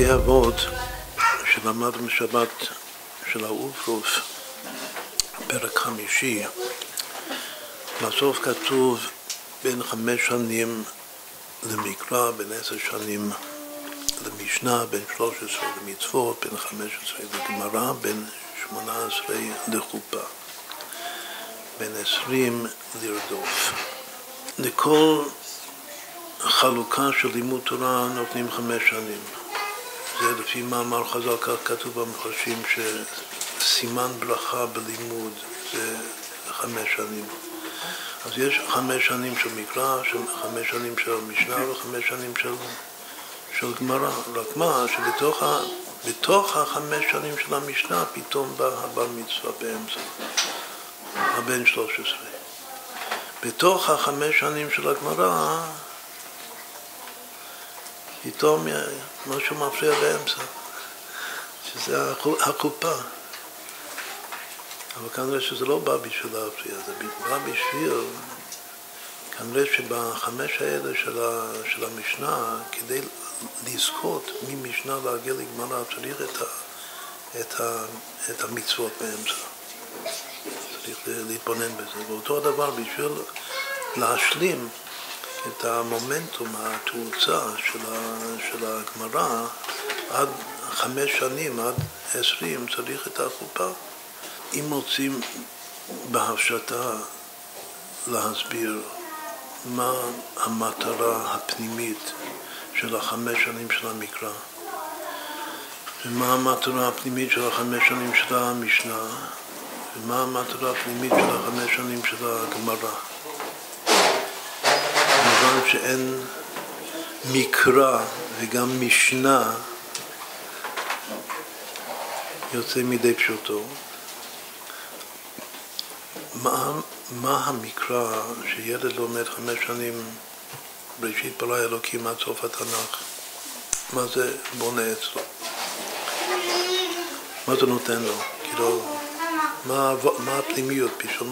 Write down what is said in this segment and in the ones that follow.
בפרקי אבות שלמדנו בשבת של האולפרוף, פרק 5, בסוף כתוב בין 5 שנים למקרא, בין 10 שנים למשנה, בין 13 למצוות, בין 15 לגמרא, בין 18 לחופה, בין 20 לרדוף. לכל חלוקה של לימוד תורה נותנים 5 שנים. זה לפי מאמר חז"ל, כך כתוב במפרשים, שסימן ברכה בלימוד זה 5 שנים. אז יש 5 שנים של מקרא, 5 שנים של משנה ו5 שנים של גמרא. רק מה, שבתוך 5 שנים של המשנה פתאום בא הבר מצווה באמצע, הבן 13. בתוך 5 שנים של הגמרא פתאום משהו מפריע באמצע, שזה החופה. אבל כנראה שזה לא בא בשביל להפריע, זה בא בשביל, כנראה שבחמש האלה של המשנה, כדי לזכות ממשנה להגיע לגמרא, צריך את המצוות באמצע. צריך להתבונן בזה. ואותו הדבר, בשביל להשלים את המומנטום, התאוצה של הגמרא, עד 5 שנים, עד 20, צריך את החופה. אם רוצים בהפשטה להסביר מה המטרה הפנימית של 5 שנים של המקרא, ומה המטרה הפנימית של 5 שנים של המשנה, ומה המטרה הפנימית של 5 שנים של הגמרא. כמובן שאין מקרא וגם משנה יוצא מידי פשוטו. מה המקרא שילד לומד 5 שנים בראשית ברא אלוקים עד סוף התנ"ך? מה זה בונה אצלו? מה זה נותן לו? כאילו, מה הפנימיות? בשביל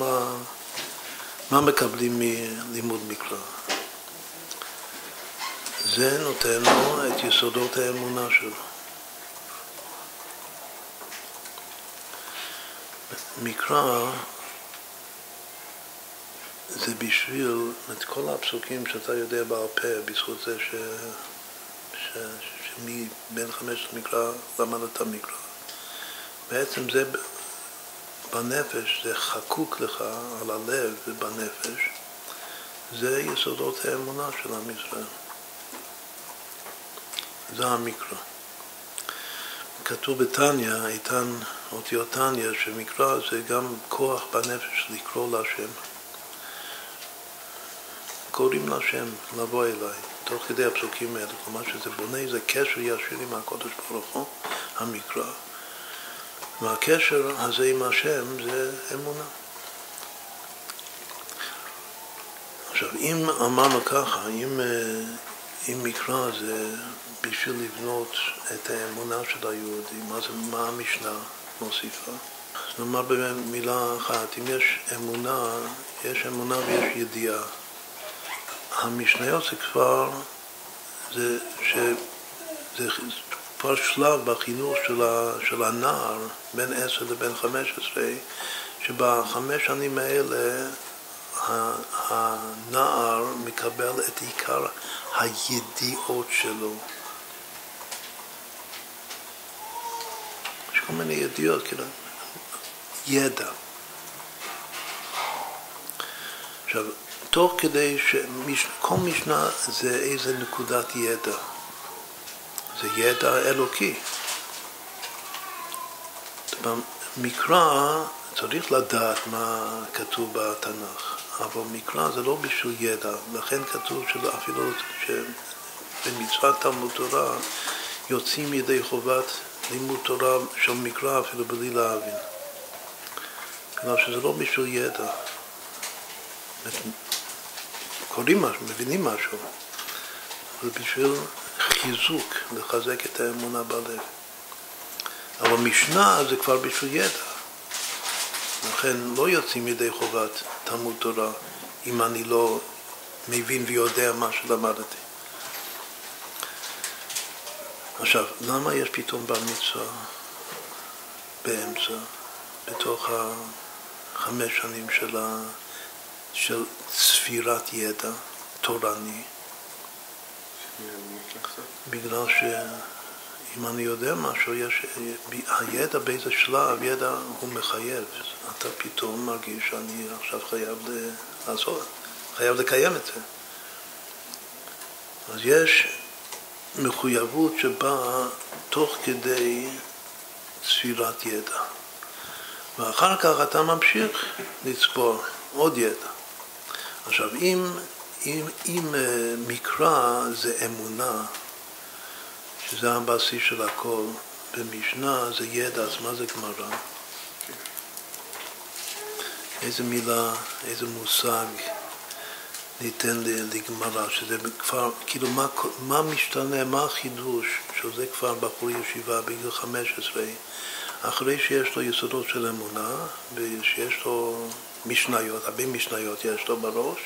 מה מקבלים מלימוד מקרא? זה נותן לו את יסודות האמונה שלו. מקרא זה בשביל את כל הפסוקים שאתה יודע בעל פה, בזכות זה שמבין 5 מקרא למדת מקרא. בעצם זה בנפש, זה חקוק לך על הלב ובנפש, זה יסודות האמונה של עם ישראל. זה המקרא. כתוב בתניא, איתן אותיות תניא, שמקרא זה גם כוח בנפש לקרוא להשם. קוראים להשם לבוא אליי, תוך כדי הפסוקים האלה. כלומר שזה בונה, זה קשר ישיר עם הקדוש ברוך הוא, המקרא. והקשר הזה עם השם זה אמונה. עכשיו, אם אמרנו ככה, אם מקרא זה בשביל לבנות את האמונה של היהודים, מה המשנה מוסיפה? אז נאמר במילה אחת, אם יש אמונה ויש ידיעה. המשניות זה כבר, זה כבר שלב בחינוך של הנער, בין 10 לבין 15, שב5 שנים האלה הנער מקבל את עיקר הידיעות שלו. יש כל מיני ידיעות, כאילו, ידע. עכשיו, תוך כדי שכל משנה זה איזה נקודת ידע. זה ידע אלוקי. במקרא צריך לדעת מה כתוב בתנ"ך, אבל מקרא זה לא בשביל ידע. לכן כתוב שאפילו שבמצוות תלמוד תורה יוצאים ידי חובת לימוד תורה של מקרא אפילו בלי להבין. כלומר שזה לא בשביל ידע. קוראים משהו, מבינים משהו. זה בשביל חיזוק, לחזק את האמונה בלב. אבל משנה זה כבר בשביל ידע. לכן לא יוצאים ידי חובת תלמוד תורה אם אני לא מבין ויודע מה שלמדתי. עכשיו, למה יש פתאום בר מצווה באמצע, בתוך 5 שנים של צפירת ידע תורני? בגלל שאם אני יודע משהו, הידע באיזה שלב, ידע הוא מחייב. אתה פתאום מרגיש שאני עכשיו חייב לקיים את זה. אז יש מחויבות שבאה תוך כדי צפירת ידע. ואחר כך אתה ממשיך לצבור עוד ידע. עכשיו, אם מקרא זה אמונה, שזה הבסיס של הכל, במשנה זה ידע, אז מה זה גמרא? איזה מילה, איזה מושג ניתן לגמרא, שזה כבר, כאילו מה משתנה, מה החידוש, שזה כבר בחור ישיבה בגיל 15, אחרי שיש לו יסודות של אמונה, ושיש לו משניות, הרבה משניות יש לו בראש,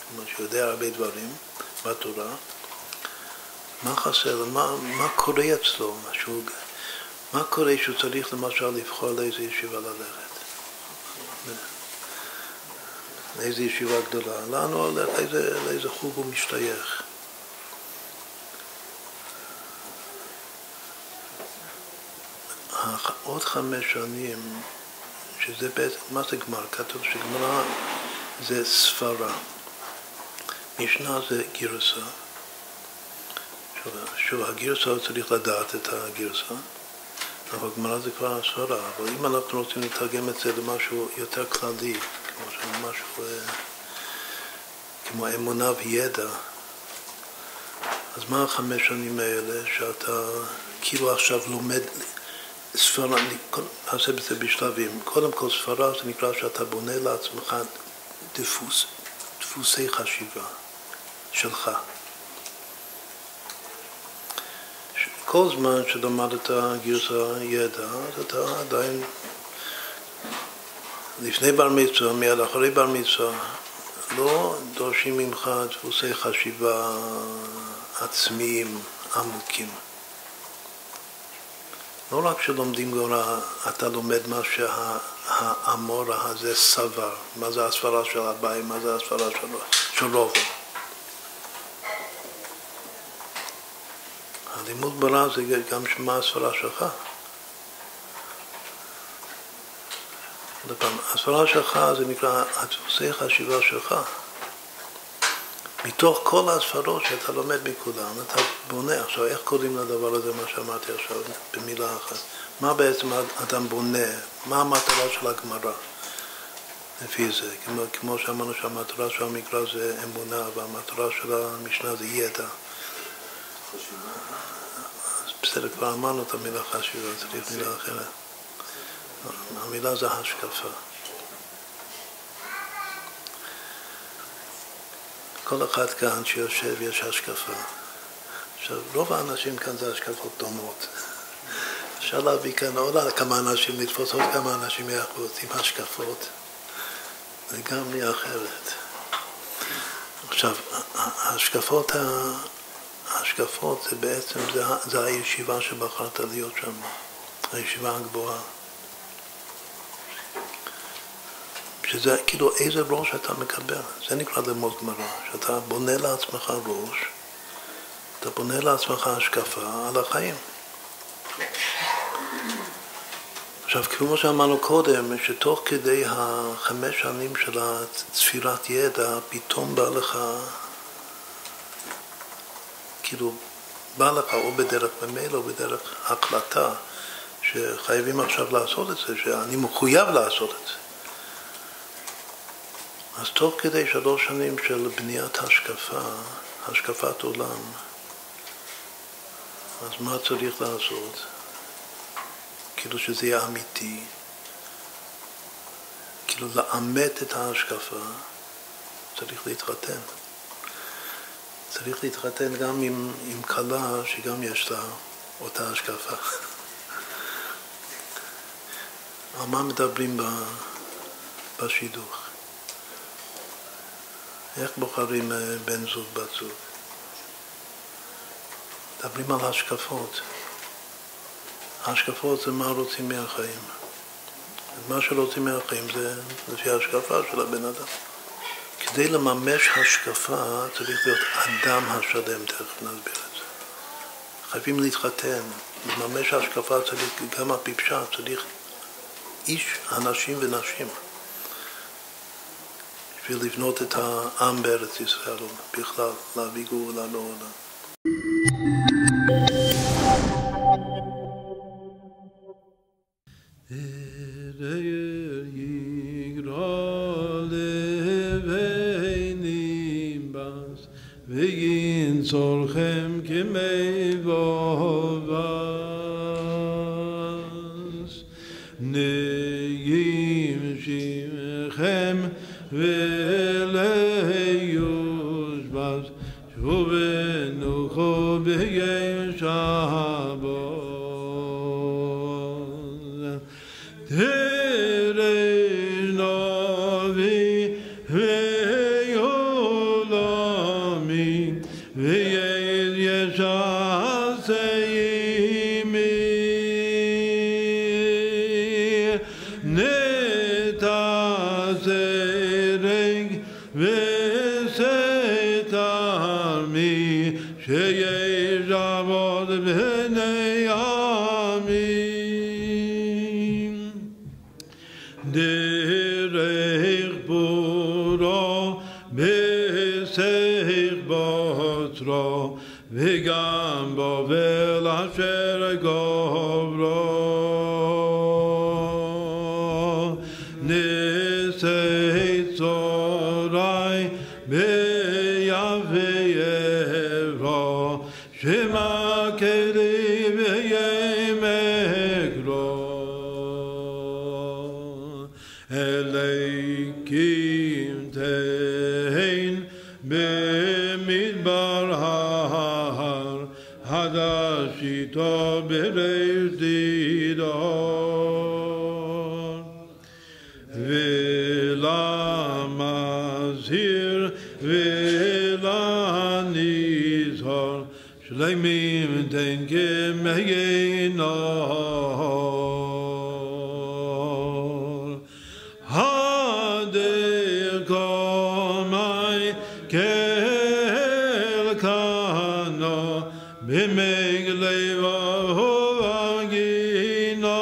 כמו שיודע הרבה דברים בתורה, מה חסר, מה קורה אצלו, מה קורה שהוא צריך למשל לבחור לאיזו ישיבה ללכת? לאיזו ישיבה גדולה, לנו לאיזה חוג הוא משתייך. עוד 5 שנים, שזה בעצם, מה זה גמר? כתוב שגמרא זה ספרה. משנה זה גרסה. שוב, הגרסה צריך לדעת את הגרסה, אבל גמרא זה כבר ספרה. אבל אם אנחנו רוצים לתרגם את זה למשהו יותר כללי, משהו כמו אמונה וידע, אז מה 5 שנים האלה שאתה כאילו עכשיו לומד ספרה, נעשה בזה בשלבים. קודם כל ספרה זה נקרא שאתה בונה לעצמך דפוסי חשיבה שלך. כל זמן שלמדת גרסה ידע, אז אתה עדיין לפני בר מצווה, מיד אחרי בר מצווה, לא דורשים ממך דפוסי חשיבה עצמיים עמוקים. לא רק שלומדים גמרא, אתה לומד מה שהאמור הזה סבר, מה זה הסברה של אביי, מה זה הסברה של רובו. הלימוד ברא זה גם מה הסברה שלך. הסברה שלך זה נקרא הדפוסי חשיבה שלך. מתוך כל הספרות שאתה לומד מכולם, אתה בונה. עכשיו, איך קוראים לדבר הזה, מה שאמרתי עכשיו, במילה אחת? מה בעצם אדם בונה? מה המטרה של הגמרא? לפי זה, כמו שאמרנו שהמטרה של המקרא זה אמונה, והמטרה של המשנה זה ידע. אז בסדר, כבר אמרנו את המילה חשיבה, צריך מילה אחרת. המילה זה השקפה. כל אחד כאן שיושב יש השקפה. עכשיו, רוב האנשים כאן זה השקפות דומות. אפשר להביא כאן עוד כמה אנשים, לתפוס עוד כמה אנשים יחד עם השקפות. זה גם לי אחרת. עכשיו, ההשקפות זה בעצם, זה הישיבה שבחרת להיות שם. הישיבה הגבוהה. שזה כאילו איזה ראש אתה מקבל. זה נקרא ללמוד גמרא. שאתה בונה לעצמך ראש, אתה בונה לעצמך השקפה על החיים. עכשיו, כמו שאמרנו קודם, שתוך כדי 5 שנים של הצפירת ידע, פתאום בא לך, כאילו, בא לך או בדרך במייל או בדרך החלטה, שחייבים עכשיו לעשות את זה, שאני מחויב לעשות את זה. אז תוך כדי 3 שנים של בניית השקפת עולם, אז מה צריך לעשות? כאילו שזה יהיה אמיתי, כאילו לאמת את ההשקפה, צריך להתחתן. צריך להתחתן גם עם כלה שגם יש לה אותה השקפה. על מה מדברים בשידוך? איך בוחרים בן זוג בת זוג? מדברים על השקפות. ההשקפות זה מה רוצים מהחיים. מה שרוצים מהחיים זה לפי ההשקפה של הבן אדם. כדי לממש השקפה צריך להיות אדם השלם, תכף נסביר את זה. חייבים להתחתן, לממש השקפה צריך, גם הפיפשה צריך איש, אנשים ונשים. בשביל לבנות את העם בארץ ישראל, בכלל, להביא גאולה לעולם. ואין צורכם כמי בובס נעים שמכם וליושבס שובנוכו ביום שבת תרש נבי ויולמי ויעל ישעשיימי נתעזרק וסתרמי שישבות בני עמי דרך בורו בסך בוטרו וגם בבל אשר גוברו נשא צורי ביביירו שמא כלי בימגרו אליקים תהן במדבר ההר הדשיתו בריש דידור ולמזהיר ולנזהר שלמים תן כמהינור הדקומי כאלקנו במגלי ובגינו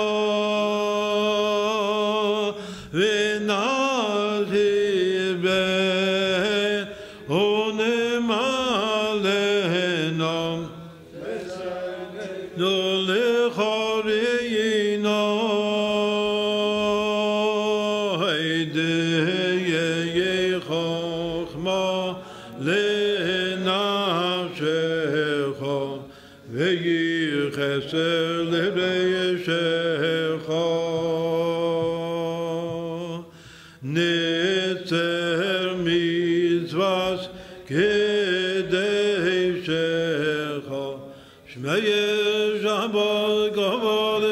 ונזהיר ונמלנו לחוריינו הידיה חוכמה לנפשך ויהי חסד לרעך נצר מצוות קדשך שמי שבת כבוד